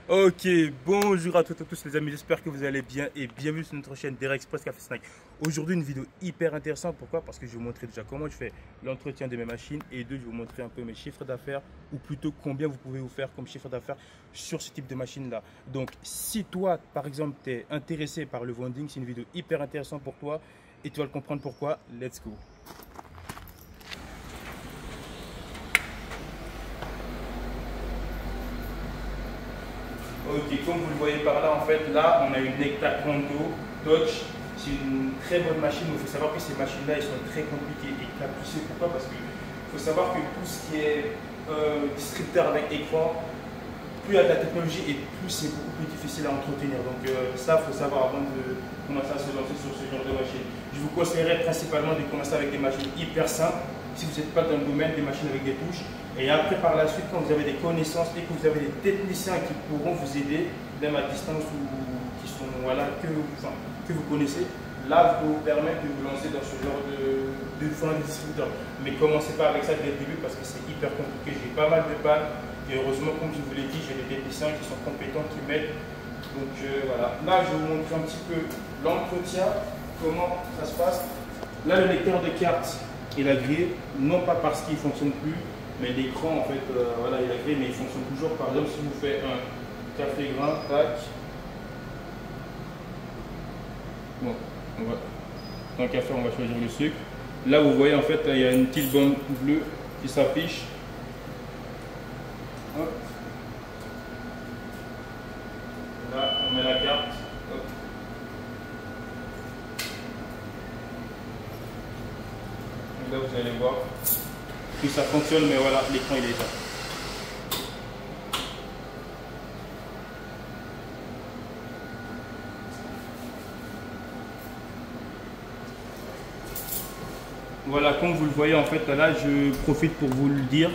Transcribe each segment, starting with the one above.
Ok, bonjour à toutes et à tous les amis, j'espère que vous allez bien et bienvenue sur notre chaîne Derek Express Café Snack. Aujourd'hui une vidéo hyper intéressante, pourquoi? Parce que je vais vous montrer déjà comment je fais l'entretien de mes machines et deux, je vais vous montrer un peu mes chiffres d'affaires ou plutôt combien vous pouvez vous faire comme chiffre d'affaires sur ce type de machine là. Donc si toi par exemple tu es intéressé par le vending, c'est une vidéo hyper intéressante pour toi et tu vas le comprendre pourquoi. Let's go. Ok, comme vous le voyez par là, en fait, là, on a une Nectar Condo Touch. C'est une très bonne machine, mais il faut savoir que ces machines-là, elles sont très compliquées et capricieuses. Pourquoi? Parce qu'il faut savoir que tout ce qui est distributeur avec écran, plus il y a de la technologie et plus c'est beaucoup plus difficile à entretenir. Donc ça, il faut savoir avant de commencer à se lancer sur ce genre de machine. Je vous conseillerais principalement de commencer avec des machines hyper simples, si vous n'êtes pas dans le domaine des machines avec des touches. Et après, par la suite, quand vous avez des connaissances et que vous avez des techniciens qui pourront vous aider, même à distance ou qui sont, voilà, que vous connaissez, là, vous permettre de vous lancer dans ce genre de distributeur. Mais commencez pas avec ça dès le début parce que c'est hyper compliqué. J'ai pas mal de pannes et heureusement, comme je vous l'ai dit, j'ai des techniciens qui sont compétents, qui m'aident. Donc voilà. Là, je vais vous montrer un petit peu l'entretien, comment ça se passe. Là, le lecteur de carte, il a grillé, non pas parce qu'il ne fonctionne plus, mais l'écran, en fait, voilà, il a grillé, mais il fonctionne toujours. Par exemple, si vous faites un café grain, tac. Bon, dans le café, on va choisir le sucre. Là, vous voyez, en fait, il y a une petite bande bleue qui s'affiche. Hop. Là, on met la carte. Hop. Et là, vous allez voir que ça fonctionne, mais voilà, l'écran il est éteint. Voilà, comme vous le voyez, en fait, là, je profite pour vous le dire.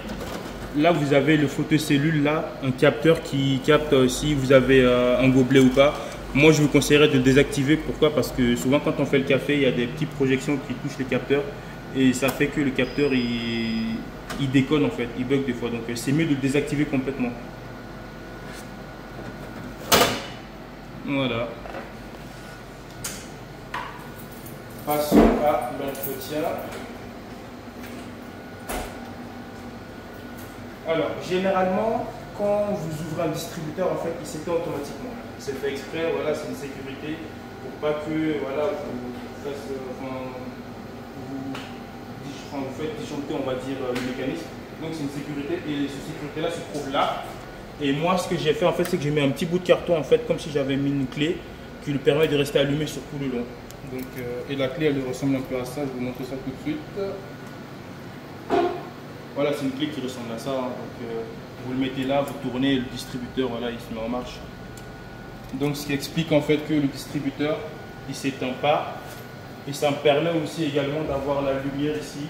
Là, vous avez le photocellule, là, un capteur qui capte si vous avez un gobelet ou pas. Moi, je vous conseillerais de le désactiver. Pourquoi? Parce que souvent, quand on fait le café, il y a des petites projections qui touchent les capteurs. Et ça fait que le capteur, il déconne, en fait. Il bug des fois. Donc, c'est mieux de le désactiver complètement. Voilà. Passons à l'entretien. Alors, généralement, quand vous ouvrez un distributeur, en fait, il s'éteint automatiquement. C'est fait exprès, voilà, c'est une sécurité pour pas que, voilà, vous faites disjoncter, on va dire, le mécanisme. Donc, c'est une sécurité et cette sécurité-là se trouve là. Et moi, ce que j'ai fait, en fait, c'est que j'ai mis un petit bout de carton, en fait, comme si j'avais mis une clé qui lui permet de rester allumé sur tout le long. Donc, et la clé, elle ressemble un peu à ça. Je vais vous montrer ça tout de suite. Voilà, c'est une clé qui ressemble à ça. Hein. Donc, vous le mettez là, vous tournez, le distributeur, voilà, il se met en marche. Donc, ce qui explique en fait que le distributeur, il ne s'éteint pas. Et ça me permet aussi également d'avoir la lumière ici,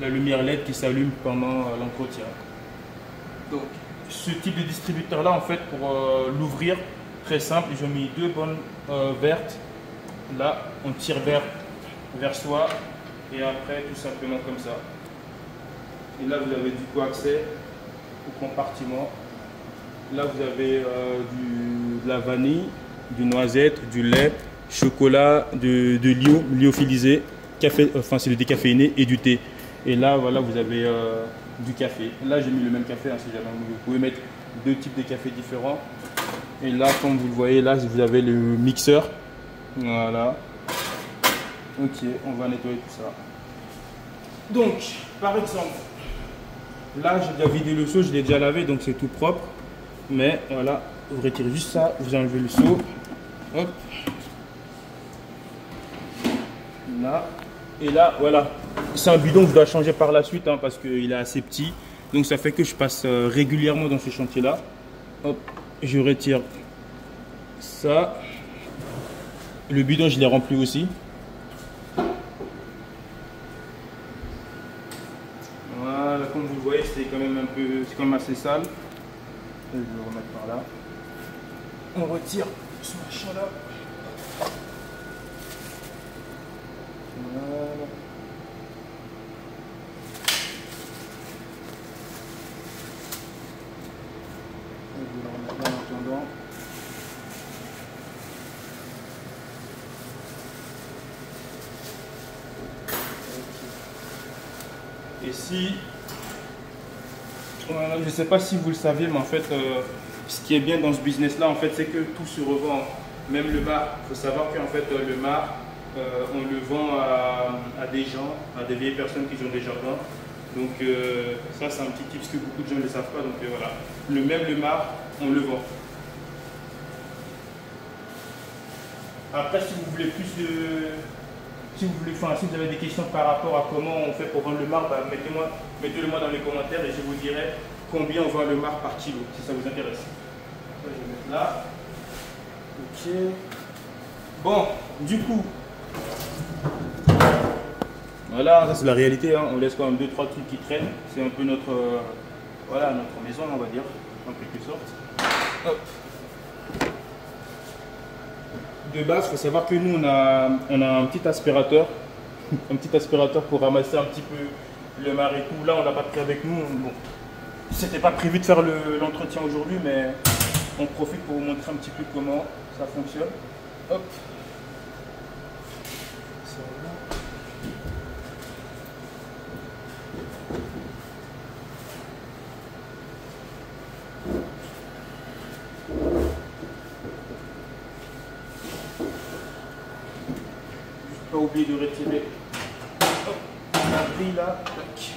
la lumière LED qui s'allume pendant l'entretien. Donc, ce type de distributeur-là, en fait, pour l'ouvrir, très simple, j'ai mis deux bonnes vertes. Là, on tire vers soi et après, tout simplement comme ça. Et là, vous avez du coup accès au compartiment. Là, vous avez de la vanille, du noisette, du lait, chocolat, de lyophilisé, café, enfin c'est le décaféiné et du thé. Et là, voilà, vous avez du café. Là, j'ai mis le même café, hein, si jamais vous pouvez mettre deux types de café différents. Et là, comme vous le voyez, là, vous avez le mixeur. Voilà. Ok, on va nettoyer tout ça. Donc, par exemple, là, j'ai déjà vidé le seau, je l'ai déjà lavé, donc c'est tout propre. Mais voilà, vous retirez juste ça, vous enlevez le seau. Hop. Là. Et là, voilà. C'est un bidon que je dois changer par la suite hein, parce qu'il est assez petit. Donc ça fait que je passe régulièrement dans ce chantier-là. Hop, je retire ça. Le bidon, je l'ai rempli aussi. Voilà, comme vous le voyez, c'est quand même un peu, c'est quand même assez sale. Je vais le remettre par là. On retire ce machin-là. Voilà. Je vais le remettre si, voilà, je ne sais pas si vous le saviez, mais en fait, ce qui est bien dans ce business-là, en fait, c'est que tout se revend. Même le mar, il faut savoir qu'en fait, le mar, on le vend à des gens, à des vieilles personnes qui ont des jardins. Donc ça, c'est un petit tip que beaucoup de gens ne le savent pas. Donc voilà, le mar, on le vend. Après, si vous voulez plus de... Si vous avez des questions par rapport à comment on fait pour vendre le mar, bah, mettez-le moi dans les commentaires et je vous dirai combien on vend le mar par kilo, si ça vous intéresse. Ça, je vais mettre là. Ok. Bon, du coup, voilà, ça c'est la réalité, hein. On laisse quand même 2-3 trucs qui traînent. C'est un peu notre, voilà, notre maison, on va dire, en quelque sorte. Hop. De base, il faut savoir que nous, on a un petit aspirateur. Un petit aspirateur pour ramasser un petit peu le mar et tout. Là, on l'a pas pris avec nous. Bon, c'était pas prévu de faire l'entretien aujourd'hui, mais on profite pour vous montrer un petit peu comment ça fonctionne. Hop. Pas oublier de retirer la grille là. Tac.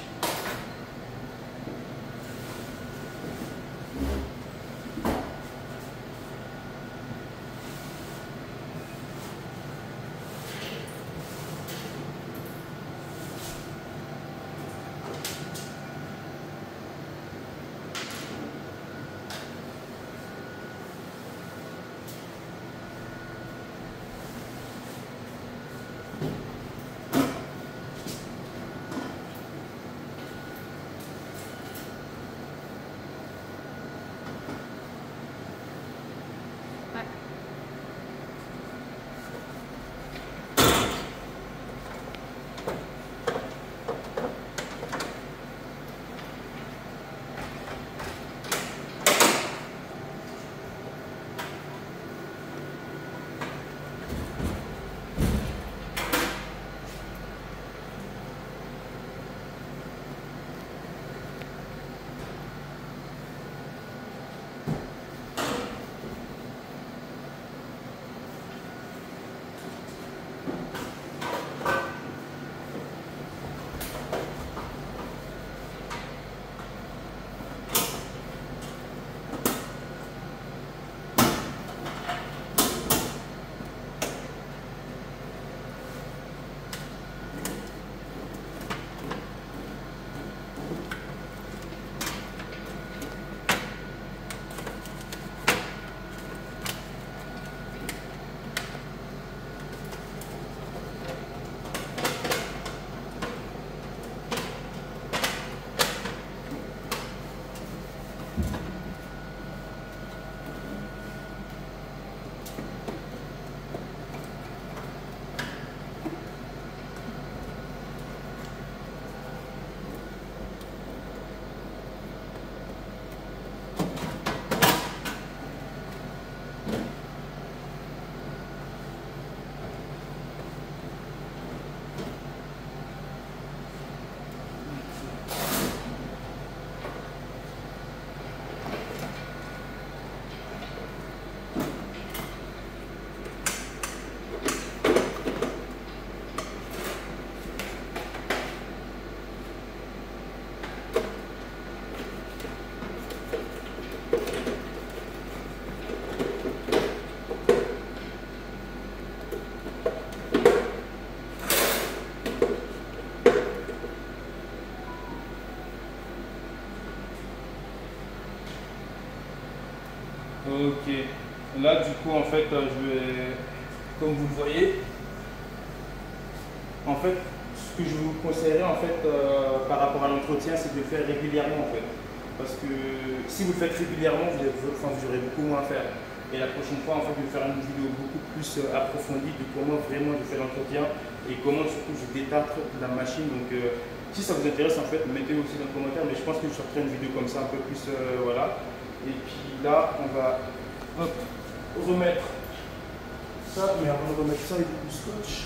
Ok, là du coup en fait je vais, comme vous le voyez, en fait ce que je vous conseillerais en fait par rapport à l'entretien, c'est de le faire régulièrement en fait. Parce que si vous le faites régulièrement, vous aurez beaucoup moins à faire. Et la prochaine fois en fait je vais faire une vidéo beaucoup plus approfondie de comment vraiment je fais l'entretien et comment surtout je détartre la machine. Donc si ça vous intéresse en fait, mettez-le aussi dans les commentaires, mais je pense que je sortirai une vidéo comme ça un peu plus voilà. Et puis là, on va hop, remettre ça, mais avant de remettre ça, il faut du scotch.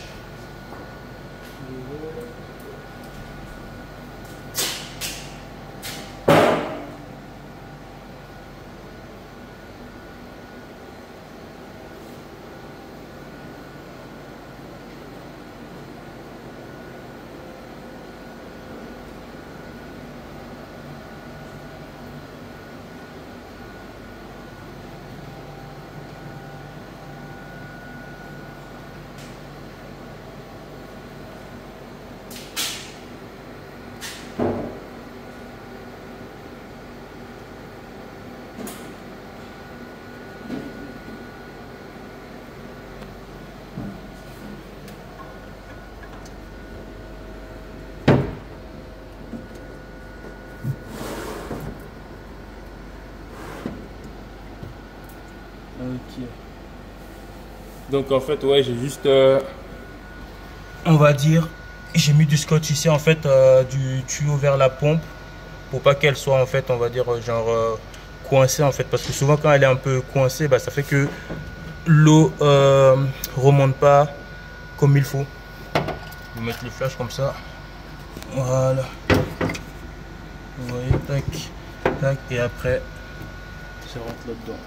Ok. Donc en fait, ouais, j'ai juste, on va dire, j'ai mis du scotch ici en fait, du tuyau vers la pompe pour pas qu'elle soit en fait, on va dire, genre coincée en fait, parce que souvent quand elle est un peu coincée, bah, ça fait que l'eau remonte pas comme il faut. Je vais mettre le flash comme ça. Voilà. Vous voyez, tac, tac, et après, ça rentre là-dedans.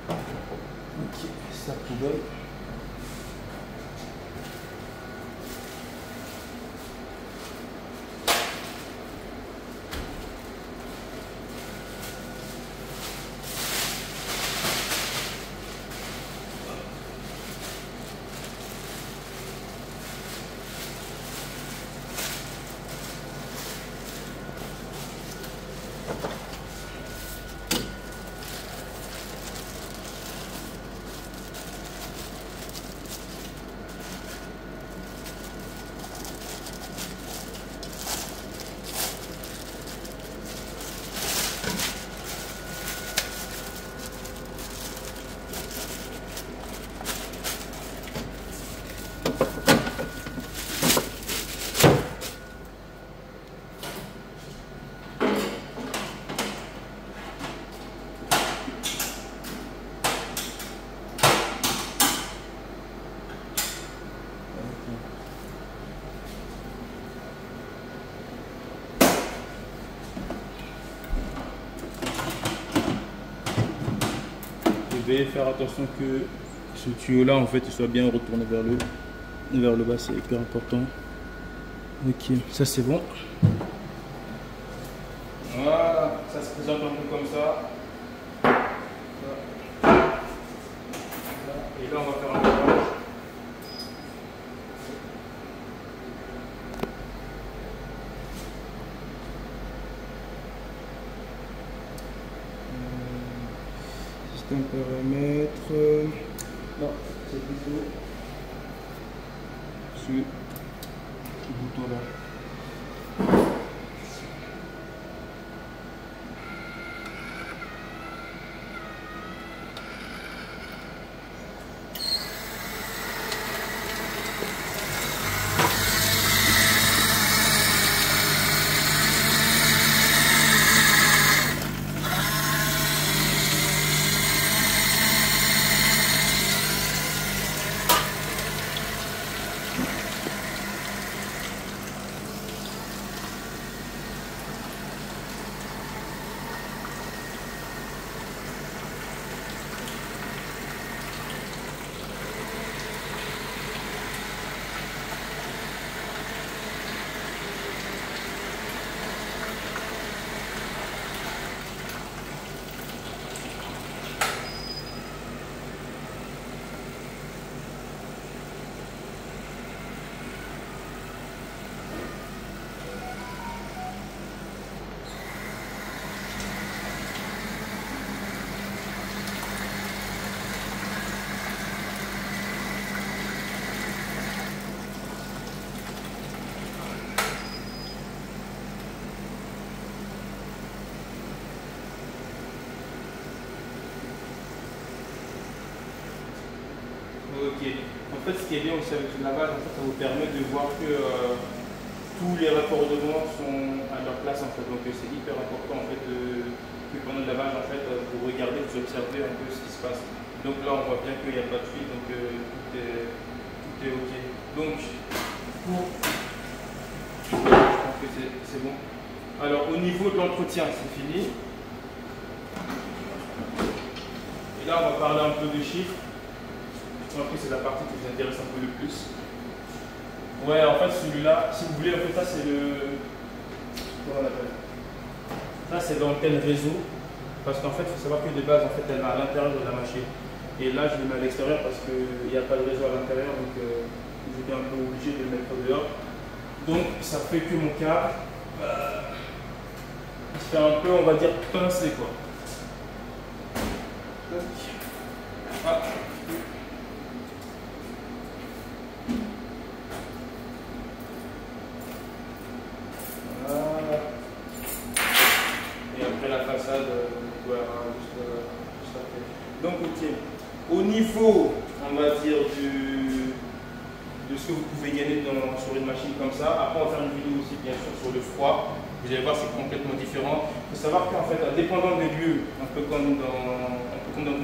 Ok, ça poubelle. Veuillez faire attention que ce tuyau là en fait il soit bien retourné vers le bas, c'est hyper important. Ok, ça c'est bon. Voilà, ça se présente un peu comme ça. Et là on va faire un mélange. Système paramètres. Non, c'est plutôt ce bouton là. Ok. En fait, ce qui est bien aussi avec le lavage, en fait, ça vous permet de voir que tous les raccordements sont à leur place. En fait. Donc, c'est hyper important en fait, que pendant le lavage, en fait, vous regardez, vous observez un peu ce qui se passe. Donc là, on voit bien qu'il n'y a pas de fuite, donc tout est ok. Donc, je pense que c'est bon. Alors, au niveau de l'entretien, c'est fini. Et là, on va parler un peu de chiffres. C'est la partie qui vous intéresse un peu le plus. Ouais, en fait, celui-là, si vous voulez, en fait, ça c'est le. Comment on appelle? Ça c'est l'antenne réseau. Parce qu'en fait, il faut savoir que de base, en fait, elle va à l'intérieur de la machine. Et là, je le mets à l'extérieur parce qu'il n'y a pas de réseau à l'intérieur. Donc, j'étais un peu obligé de le mettre dehors. Donc, ça fait que mon câble, il se fait un peu, on va dire, pincer quoi. Ah. Donc, ok. Au niveau, on va dire, de ce que vous pouvez gagner sur une machine comme ça, après, on va faire une vidéo aussi, bien sûr, sur le froid. Vous allez voir, c'est complètement différent. Il faut savoir qu'en fait, dépendant des lieux, un peu comme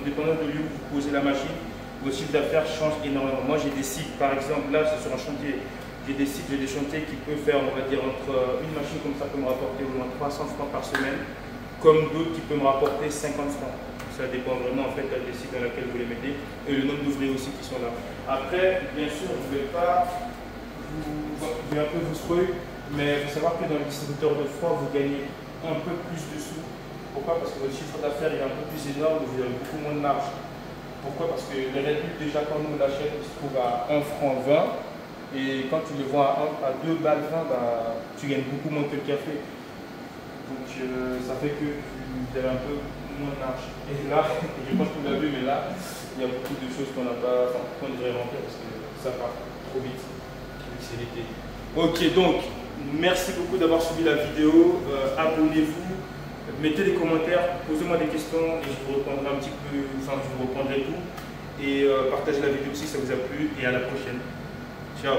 dépendant du lieu où vous posez la machine, votre chiffre d'affaires change énormément. Moi, j'ai des sites, par exemple, là, c'est sur un chantier. J'ai des chantiers qui peuvent faire, on va dire, entre une machine comme ça peut me rapporter au moins 300 francs par semaine, comme d'autres qui peuvent me rapporter 50 francs. Ça dépend vraiment en fait des sites dans lesquels vous les mettez et le nombre d'ouvriers aussi qui sont là. Après, bien sûr, je ne vais pas je vais un peu vous spoiler, mais il faut savoir que dans le distributeur de froid, vous gagnez un peu plus de sous. Pourquoi? Parce que votre chiffre d'affaires est un peu plus énorme, vous avez beaucoup moins de marge. Pourquoi? Parce que les Red Bull, déjà quand nous l'achète, il se trouve à 1 franc 20. Et quand tu le vends à 2 balles 20, bah, tu gagnes beaucoup moins que le café. Donc ça fait que vous avez un peu moins de marge. Et là, je pense que vous l'avez vu, mais là, il y a beaucoup de choses qu'on n'a pas, enfin, qu'on devrait remplir parce que ça part trop vite. C'est l'été. Ok, donc, merci beaucoup d'avoir suivi la vidéo. Abonnez-vous, mettez des commentaires, posez-moi des questions et je vous répondrai un petit peu, enfin, je vous répondrai tout. Et partagez la vidéo si ça vous a plu et à la prochaine. Ciao.